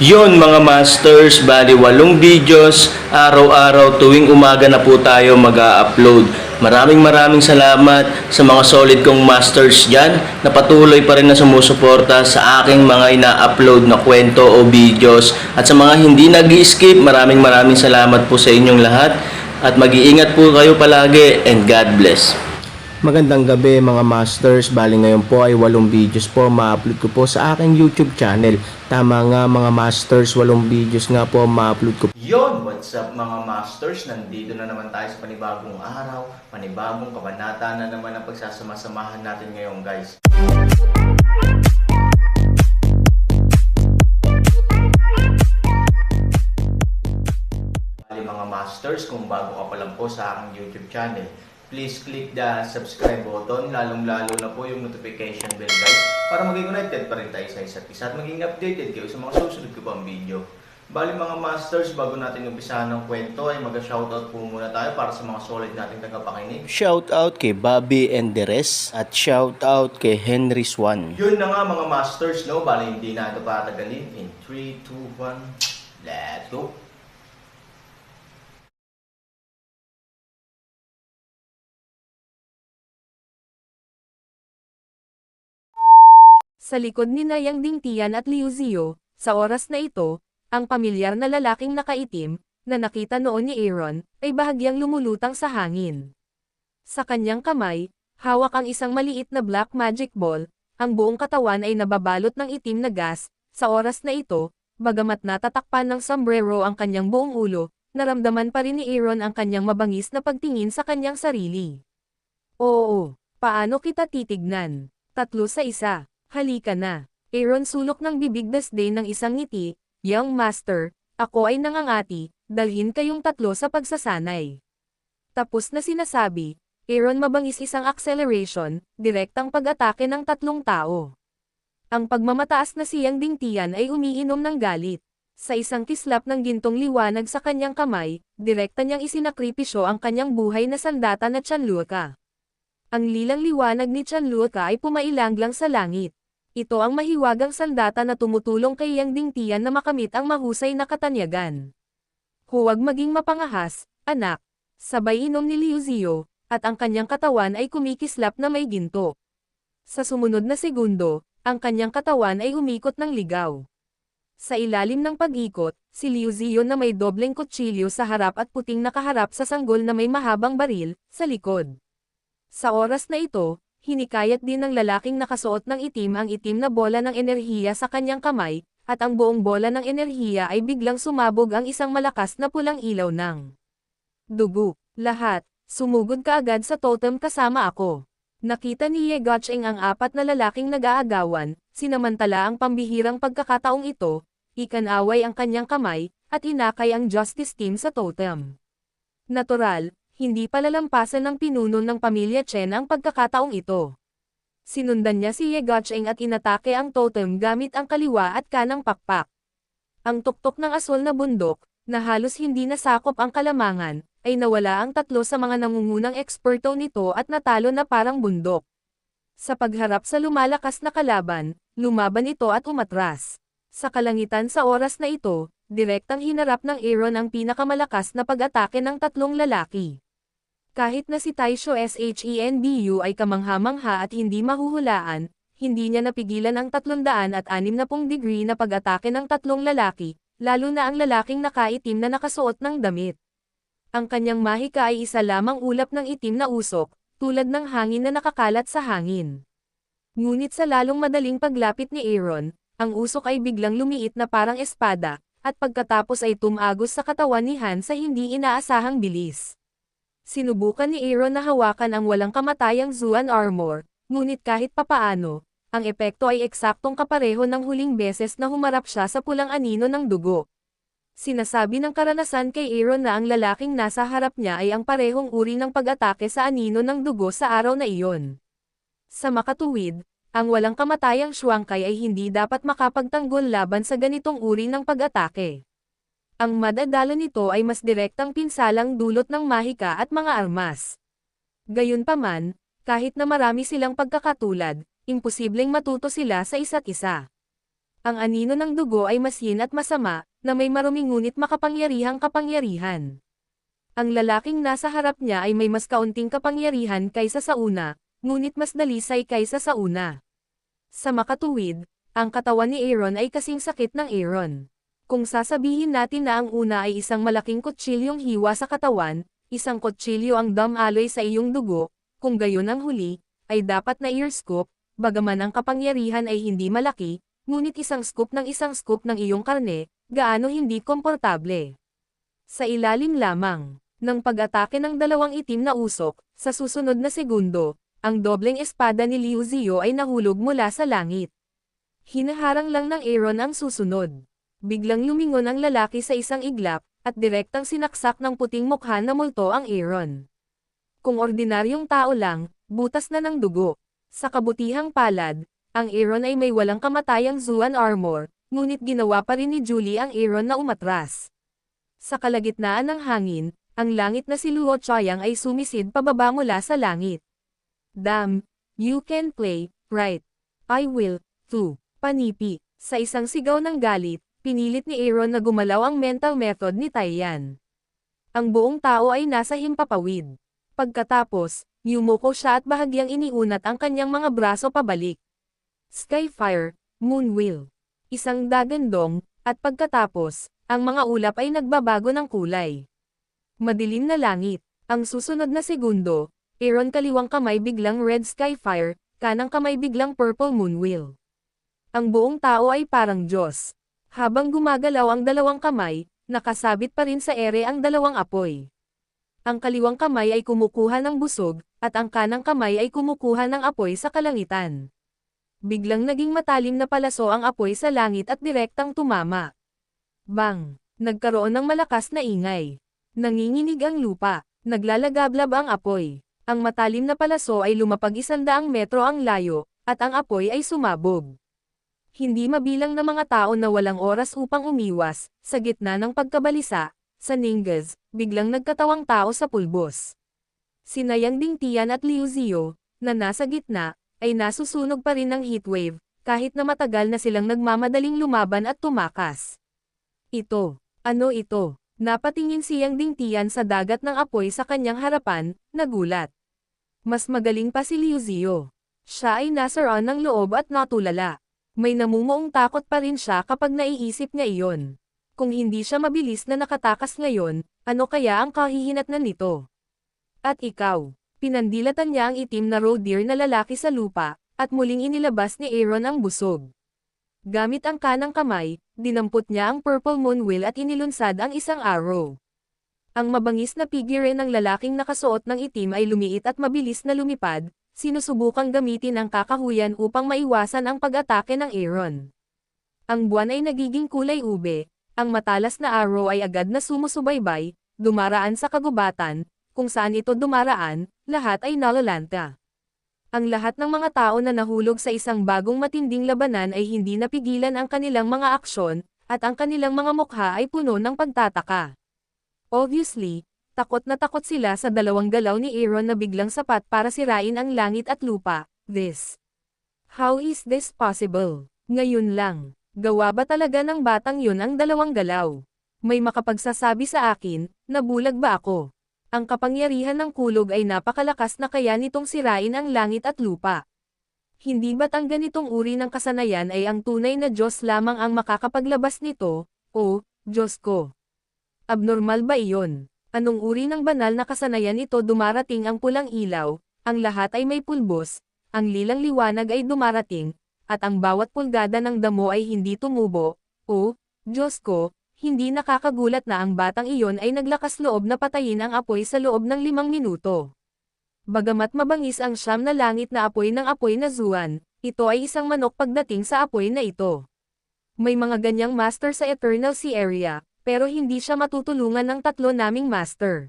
Yon mga masters, bali 8 videos, araw-araw tuwing umaga na po tayo mag-a-upload. Maraming salamat sa mga solid kong masters dyan na patuloy pa rin na sumusuporta sa aking mga ina-upload na kwento o videos. At sa mga hindi nag-skip, maraming salamat po sa inyong lahat. At mag-iingat po kayo palagi and God bless. Magandang gabi mga masters, bali ngayon po ay 8 videos po ma-upload ko po sa aking YouTube channel. Tama nga mga masters, 8 videos nga po ma-upload ko. Yon, what's up mga masters? Nandito na naman tayo sa panibagong araw, panibagong kabanata na naman ang pagsasama-samahan natin ngayon guys. Bali mga masters, kung bago ka pa lang po sa aking YouTube channel, please click the subscribe button, lalong-lalo na po yung notification bell guys, para maging connected pa rin tayo sa isa't isa at maging updated kayo sa mga susunod ko pang video. Bali mga masters, bago natin umpisahan ng kwento ay mag-shoutout po muna tayo para sa mga solid nating tagapakinig. Shoutout kay Bobby Enderes at shoutout kay Henry Swan. Yun na nga mga masters, no? Bali hindi na ito patagalin. In 3, 2, 1, let's go! Sa likod ni Yang Dingtian at Liu Zio, sa oras na ito, ang pamilyar na lalaking nakaitim, na nakita noon ni Aaron, ay bahagyang lumulutang sa hangin. Sa kanyang kamay, hawak ang isang maliit na black magic ball, ang buong katawan ay nababalot ng itim na gas. Sa oras na ito, bagamat natatakpan ng sombrero ang kanyang buong ulo, naramdaman pa rin ni Aaron ang kanyang mabangis na pagtingin sa kanyang sarili. Oo, paano kita titignan? 3-1. Halika na. Aaron sulok ng bibig dasday ng isang ngiti. Young master, ako ay nangangati, dalhin kayong 3 sa pagsasanay. Tapos na sinasabi, Aaron mabangis isang acceleration, direktang pag-atake ng 3 tao. Ang pagmamataas na siyang Dingtian ay umiinom ng galit. Sa isang kislap ng gintong liwanag sa kanyang kamay, direkta niyang isinakripisyo ang kanyang buhay na sandata na Chanluka. Ang lilang liwanag ni Chanluka ay pumailanglang sa langit. Ito ang mahiwagang sandata na tumutulong kay Yang Dingtian na makamit ang mahusay na katanyagan. Huwag maging mapangahas, anak. Sabay inom ni Liu Zio, at ang kanyang katawan ay kumikislap na may ginto. Sa sumunod na segundo, ang kanyang katawan ay umikot ng ligaw. Sa ilalim ng pag-ikot, si Liu Zio na may dobleng kutsilyo sa harap at puting nakaharap sa sanggol na may mahabang baril, sa likod. Sa oras na ito, hinikayat din ng lalaking nakasuot ng itim ang itim na bola ng enerhiya sa kanyang kamay, at ang buong bola ng enerhiya ay biglang sumabog ang isang malakas na pulang ilaw ng dugo. Lahat, sumugod kaagad sa totem kasama ako. Nakita ni Ye Gotcheng ang 4 na lalaking nag-aagawan, sinamantala ang pambihirang pagkakataong ito, ikanaway ang kanyang kamay, at inakay ang justice team sa totem. Natural, hindi palalampasan ng pinuno ng pamilya Chen ang pagkakataong ito. Sinundan niya si Ye Gotcheng at inatake ang totem gamit ang kaliwa at kanang pakpak. Ang tuktok ng aswal na bundok, na halos hindi nasakop ang kalamangan, ay nawala ang 3 sa mga nangungunang eksperto nito at natalo na parang bundok. Sa pagharap sa lumalakas na kalaban, lumaban ito at umatras. Sa kalangitan sa oras na ito, direktang hinarap ng Aaron ang pinakamalakas na pag-atake ng 3 lalaki. Kahit na si Taisho Shenbu ay kamangha-mangha at hindi mahuhulaan, hindi niya napigilan ang 360 degree na pag-atake ng 3 lalaki, lalo na ang lalaking nakaitim na nakasuot ng damit. Ang kanyang mahika ay isa lamang ulap ng itim na usok, tulad ng hangin na nakakalat sa hangin. Ngunit sa lalong madaling paglapit ni Aaron, ang usok ay biglang lumiit na parang espada, at pagkatapos ay tumagos sa katawan ni Han sa hindi inaasahang bilis. Sinubukan ni Aaron na hawakan ang walang kamatayang Zuan armor, ngunit kahit papaano, ang epekto ay eksaktong kapareho ng huling beses na humarap siya sa pulang anino ng dugo. Sinasabi ng karanasan kay Aaron na ang lalaking nasa harap niya ay ang parehong uri ng pag-atake sa anino ng dugo sa araw na iyon. Sa makatuwid, ang walang kamatayang Shuangkai ay hindi dapat makapagtanggol laban sa ganitong uri ng pag-atake. Ang madadala nito ay mas direktang pinsalang dulot ng mahika at mga armas. Gayunpaman, kahit na marami silang pagkakatulad, imposibleng matuto sila sa isa't isa. Ang anino ng dugo ay masin at masama, na may maruming ngunit makapangyarihang kapangyarihan. Ang lalaking nasa harap niya ay may mas kaunting kapangyarihan kaysa sa una, ngunit mas dalisay kaysa sa una. Sa makatuwid, ang katawan ni Aaron ay kasing sakit ng Aaron. Kung sasabihin natin na ang una ay isang malaking kutsilyong hiwa sa katawan, isang kutsilyo ang damaloy sa iyong dugo, kung gayon ang huli, ay dapat na ear scoop, bagaman ang kapangyarihan ay hindi malaki, ngunit isang scoop ng iyong karne, gaano hindi komportable. Sa ilalim lamang ng pag-atake ng dalawang itim na usok, sa susunod na segundo, ang dobleng espada ni Liu Zio ay nahulog mula sa langit. Hinaharang lang ng Aaron ang susunod. Biglang lumingon ang lalaki sa isang iglap, at direktang sinaksak ng puting mukha na multo ang Aaron. Kung ordinaryong tao lang, butas na ng dugo. Sa kabutihang palad, ang Aaron ay may walang kamatayang Zuan armor, ngunit ginawa pa rin ni Julie ang Aaron na umatras. Sa kalagitnaan ng hangin, ang langit na si Luo Chiang ay sumisid pababa mula sa langit. Damn, you can play, right? I will, too. Panipi. Sa isang sigaw ng galit, pinilit ni Aaron na gumalaw ang mental method ni Taiyan. Ang buong tao ay nasa himpapawid. Pagkatapos, yumuko siya at bahagyang iniunat ang kanyang mga braso pabalik. Skyfire, Moonwheel. Isang dagandong, at pagkatapos, ang mga ulap ay nagbabago ng kulay. Madilim na langit. Ang susunod na segundo, Aaron kaliwang kamay biglang red Skyfire, kanang kamay biglang purple Moonwheel. Ang buong tao ay parang Diyos. Habang gumagalaw ang dalawang kamay, nakasabit pa rin sa ere ang dalawang apoy. Ang kaliwang kamay ay kumukuha ng busog, at ang kanang kamay ay kumukuha ng apoy sa kalangitan. Biglang naging matalim na palaso ang apoy sa langit at direktang tumama. Bang! Nagkaroon ng malakas na ingay. Nanginginig ang lupa. Naglalagablab ang apoy. Ang matalim na palaso ay lumapag 100 metro ang layo, at ang apoy ay sumabog. Hindi mabilang na mga tao na walang oras upang umiwas, sa gitna ng pagkabalisa, sa Ningas, biglang nagkatawang tao sa pulbos. Sina Yang Dingtian at Liu Zio, na nasa gitna, ay nasusunog pa rin ng heatwave, kahit na matagal na silang nagmamadaling lumaban at tumakas. Ano ito? Napatingin si Yang Dingtian sa dagat ng apoy sa kanyang harapan, nagulat. Mas magaling pa si Liu Zio. Siya ay nasaraan ng loob at natulala. May namumuong takot pa rin siya kapag naiisip niya iyon. Kung hindi siya mabilis na nakatakas ngayon, ano kaya ang kahihinatnan nito? At ikaw, pinandilatan niya ang itim na roe deer na lalaki sa lupa, at muling inilabas ni Aaron ang busog. Gamit ang kanang kamay, dinampot niya ang purple moonwheel at inilunsad ang isang arrow. Ang mabangis na figure ng lalaking nakasuot ng itim ay lumiit at mabilis na lumipad, sinusubukang gamitin ang kakahuyan upang maiwasan ang pag-atake ng Aaron. Ang buwan ay nagiging kulay ube, ang matalas na arrow ay agad na sumusubaybay, dumaraan sa kagubatan, kung saan ito dumaraan, lahat ay nalalanta. Ang lahat ng mga tao na nahulog sa isang bagong matinding labanan ay hindi napigilan ang kanilang mga aksyon, at ang kanilang mga mukha ay puno ng pagtataka. Obviously, takot na takot sila sa dalawang galaw ni Aaron na biglang sapat para sirain ang langit at lupa. How is this possible? Ngayon lang, gawa ba talaga ng batang yun ang dalawang galaw? May makapagsasabi sa akin, nabulag ba ako? Ang kapangyarihan ng kulog ay napakalakas na kaya nitong sirain ang langit at lupa. Hindi ba't ang ganitong uri ng kasanayan ay ang tunay na Diyos lamang ang makakapaglabas nito? O, Diyos ko! Abnormal ba iyon? Anong uri ng banal na kasanayan ito? Dumarating ang pulang ilaw, ang lahat ay may pulbos, ang lilang liwanag ay dumarating, at ang bawat pulgada ng damo ay hindi tumubo. O, Diyos ko, hindi nakakagulat na ang batang iyon ay naglakas loob na patayin ang apoy sa loob ng 5 minuto. Bagamat mabangis ang siyam na langit na apoy ng apoy na Zuan, ito ay isang manok pagdating sa apoy na ito. May mga ganyang master sa Eternal Sea area, pero hindi siya matutulungan ng 3 naming master.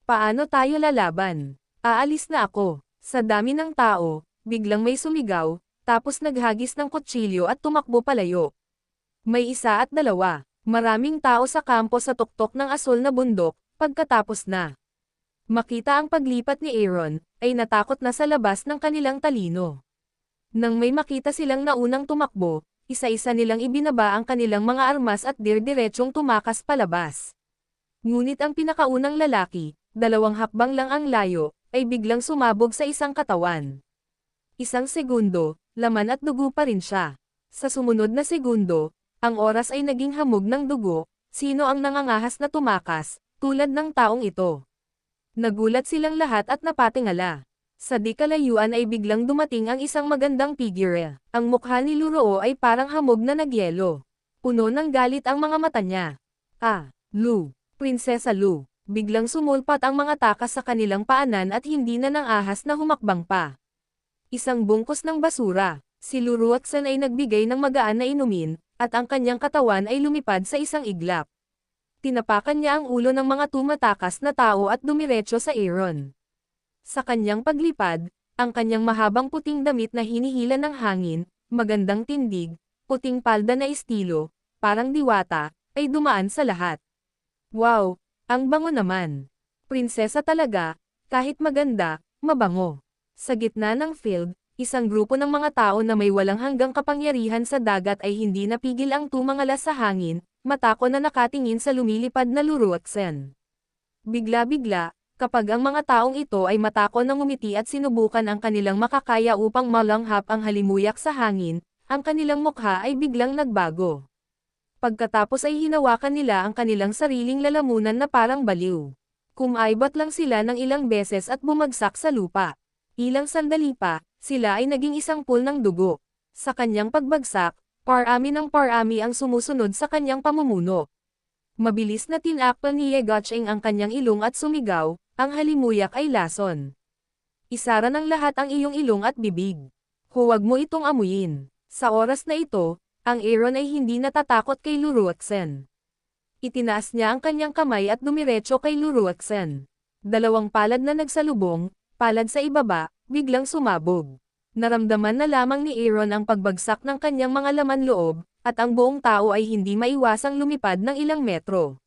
Paano tayo lalaban? Aalis na ako. Sa dami ng tao, biglang may sumigaw, tapos naghagis ng kutsilyo at tumakbo palayo. May 1 at 2. Maraming tao sa kampo sa tuktok ng asul na bundok, pagkatapos na makita ang paglipat ni Aaron, ay natakot na sa labas ng kanilang talino. Nang may makita silang naunang tumakbo, isa-isa nilang ibinaba ang kanilang mga armas at dirdiretsong tumakas palabas. Ngunit ang pinakaunang lalaki, 2 hakbang lang ang layo, ay biglang sumabog sa isang katawan. Isang segundo, laman at dugo pa rin siya. Sa sumunod na segundo, ang oras ay naging hamog ng dugo. Sino ang nangangahas na tumakas, tulad ng taong ito? Nagulat silang lahat at napatingala. Sa di kalayuan ay biglang dumating ang isang magandang figure. Ang mukha ni Luruo ay parang hamog na nagyelo. Puno ng galit ang mga mata niya. Lu, Prinsesa Lu. Biglang sumulpat ang mga takas sa kanilang paanan at hindi na nang ahas na humakbang pa. Isang bungkus ng basura. Si Luruaksen ay nagbigay ng magaan na inumin, at ang kanyang katawan ay lumipad sa isang iglap. Tinapakan niya ang ulo ng mga tumatakas na tao at dumiretso sa Aaron. Sa kanyang paglipad, ang kanyang mahabang puting damit na hinihila ng hangin, magandang tindig, puting palda na estilo, parang diwata, ay dumaan sa lahat. Wow, ang bango naman. Prinsesa talaga, kahit maganda, mabango. Sa gitna ng field, isang grupo ng mga tao na may walang hanggang kapangyarihan sa dagat ay hindi napigil ang tumangalas sa hangin, matako na nakatingin sa lumilipad na Luruaksen. Bigla-bigla, kapag ang mga taong ito ay matako na ngumiti at sinubukan ang kanilang makakaya upang malanghap ang halimuyak sa hangin, ang kanilang mukha ay biglang nagbago. Pagkatapos ay hinawakan nila ang kanilang sariling lalamunan na parang baliw. Kumaibot lang sila ng ilang beses at bumagsak sa lupa. Ilang sandali pa, sila ay naging isang pool ng dugo. Sa kanyang pagbagsak, parami ng parami ang sumusunod sa kanyang pamumuno. Mabilis na tinakpan ni Ye Gotching ang kanyang ilong at sumigaw, ang halimuyak ay lason. Isara ng lahat ang iyong ilong at bibig. Huwag mo itong amuyin. Sa oras na ito, ang Aaron ay hindi natatakot kay Luruaksen. Itinaas niya ang kanyang kamay at dumiretso kay Luruaksen. 2 palad na nagsalubong, palad sa ibaba, biglang sumabog. Naramdaman na lamang ni Aaron ang pagbagsak ng kanyang mga laman loob, at ang buong tao ay hindi maiwasang lumipad ng ilang metro.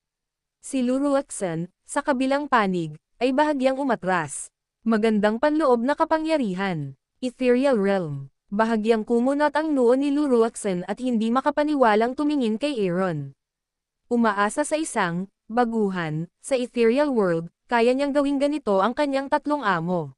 Si Luruaksen, sa kabilang panig, ay bahagyang umatras. Magandang panloob na kapangyarihan. Ethereal Realm. Bahagyang kumunot ang noo ni Luruaksen at hindi makapaniwalang tumingin kay Aaron. Umaasa sa isang baguhan sa Ethereal World, kaya niyang gawing ganito ang kanyang 3 amo.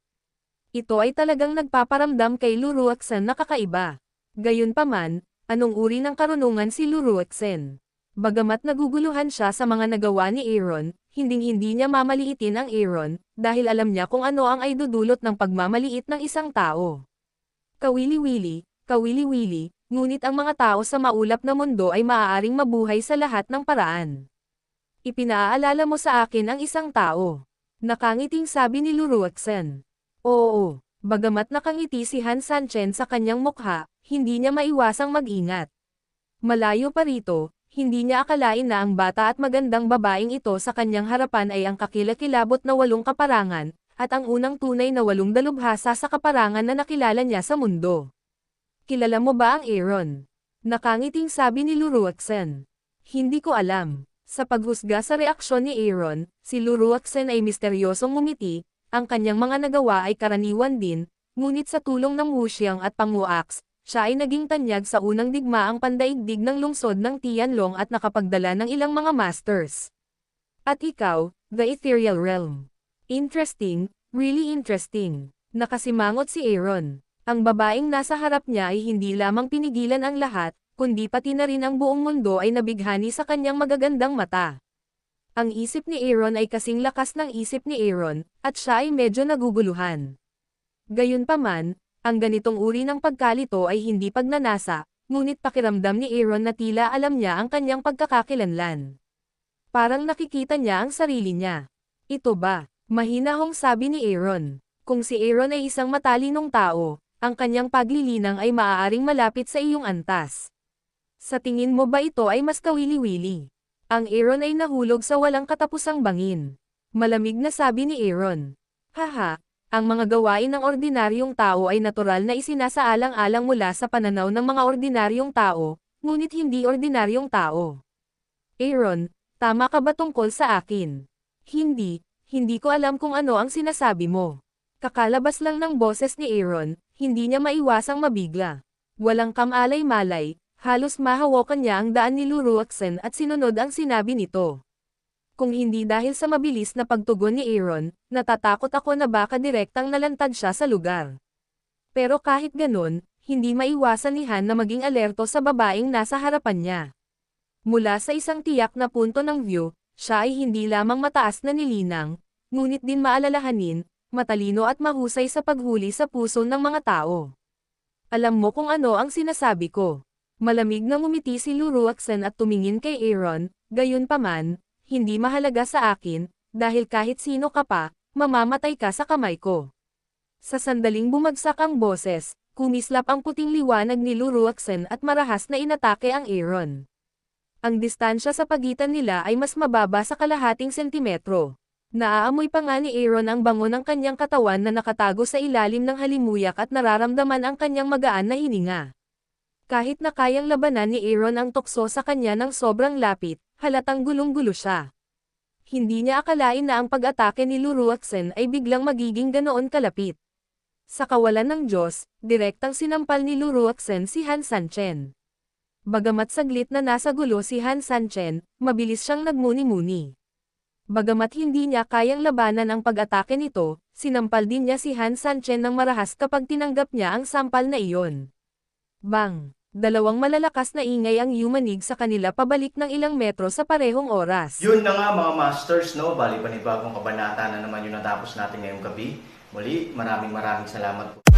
Ito ay talagang nagpaparamdam kay Luruaksen na kakaiba. Gayunpaman, anong uri ng karunungan si Luruaksen? Bagamat naguguluhan siya sa mga nagawa ni Aaron, hinding-hindi niya mamaliitin ang Aaron, dahil alam niya kung ano ang ay dudulot ng pagmamaliit ng isang tao. Kawili-wili, ngunit ang mga tao sa maulap na mundo ay maaaring mabuhay sa lahat ng paraan. Ipinaalala mo sa akin ang isang tao. Nakangiting sabi ni Luruaksen. Oo, bagamat nakangiti si Han Sanchen sa kanyang mukha, hindi niya maiwasang mag-ingat. Malayo pa rito, hindi niya akalain na ang bata at magandang babaeng ito sa kanyang harapan ay ang kakilakilabot na 8 kaparangan, at ang unang tunay na 8 dalubhasa sa kaparangan na nakilala niya sa mundo. Kilala mo ba ang Aaron? Nakangiting sabi ni Luruaksen. Hindi ko alam. Sa paghusga sa reaksyon ni Aaron, si Luruaksen ay misteryosong ngumiti. Ang kanyang mga nagawa ay karaniwan din, ngunit sa tulong ng Wuxiang at Panguax, siya ay naging tanyag sa unang digmaang pandaigdig ng lungsod ng Tianlong at nakapagdala ng ilang mga masters. At ikaw, the Ethereal Realm. Interesting, really interesting. Nakasimangot si Aaron. Ang babaeng nasa harap niya ay hindi lamang pinigilan ang lahat, kundi pati na rin ang buong mundo ay nabighani sa kanyang magagandang mata. Ang isip ni Aaron ay kasing lakas ng isip ni Aaron, at siya ay medyo naguguluhan. Gayunpaman, ang ganitong uri ng pagkalito ay hindi pagnanasa, ngunit pakiramdam ni Aaron na tila alam niya ang kanyang pagkakakilanlan. Parang nakikita niya ang sarili niya. Ito ba? Mahinahong sabi ni Aaron. Kung si Aaron ay isang matalinong tao, ang kanyang paglilinang ay maaaring malapit sa iyong antas. Sa tingin mo ba ito ay mas kawili-wili? Ang Aaron ay nahulog sa walang katapusang bangin. Malamig na sabi ni Aaron. Haha, ang mga gawain ng ordinaryong tao ay natural na isinasaalang-alang mula sa pananaw ng mga ordinaryong tao, ngunit hindi ordinaryong tao. Aaron, tama ka ba tungkol sa akin? Hindi ko alam kung ano ang sinasabi mo. Kakalabas lang ng boses ni Aaron, hindi niya maiwasang mabigla. Walang kamalay-malay, Halos mahawakan niya ang daan ni Luruaksen at sinunod ang sinabi nito. Kung hindi dahil sa mabilis na pagtugon ni Aaron, natatakot ako na baka direktang nalantad siya sa lugar. Pero kahit ganun, hindi maiwasan ni Han na maging alerto sa babaeng nasa harapan niya. Mula sa isang tiyak na punto ng view, siya ay hindi lamang mataas na nilinang, ngunit din maalalahanin, matalino at mahusay sa paghuli sa puso ng mga tao. Alam mo kung ano ang sinasabi ko. Malamig na ngumiti si Luruaksen at tumingin kay Aaron, gayunpaman, hindi mahalaga sa akin, dahil kahit sino ka pa, mamamatay ka sa kamay ko. Sa sandaling bumagsak ang boses, kumislap ang puting liwanag ni Luruaksen at marahas na inatake ang Aaron. Ang distansya sa pagitan nila ay mas mababa sa kalahating sentimetro. Naaamoy pa nga ni Aaron ang bango ng kanyang katawan na nakatago sa ilalim ng halimuyak at nararamdaman ang kanyang magaan na hininga. Kahit na kayang labanan ni Aaron ang tukso sa kanya ng sobrang lapit, halatang gulong-gulo siya. Hindi niya akalain na ang pag-atake ni Luruaksen ay biglang magiging ganoon kalapit. Sa kawalan ng Diyos, direktang sinampal ni Luruaksen si Han Sanchen. Bagamat saglit na nasa gulo si Han Sanchen, mabilis siyang nagmuni-muni. Bagamat hindi niya kayang labanan ang pag-atake nito, sinampal din niya si Han Sanchen ng marahas kapag tinanggap niya ang sampal na iyon. Bang! Dalawang malalakas na ingay ang yumanig sa kanila pabalik ng ilang metro sa parehong oras. Yun na nga mga masters, no? Bali panibagong kabanata na naman yung natapos natin ngayong gabi. Muli, maraming salamat po.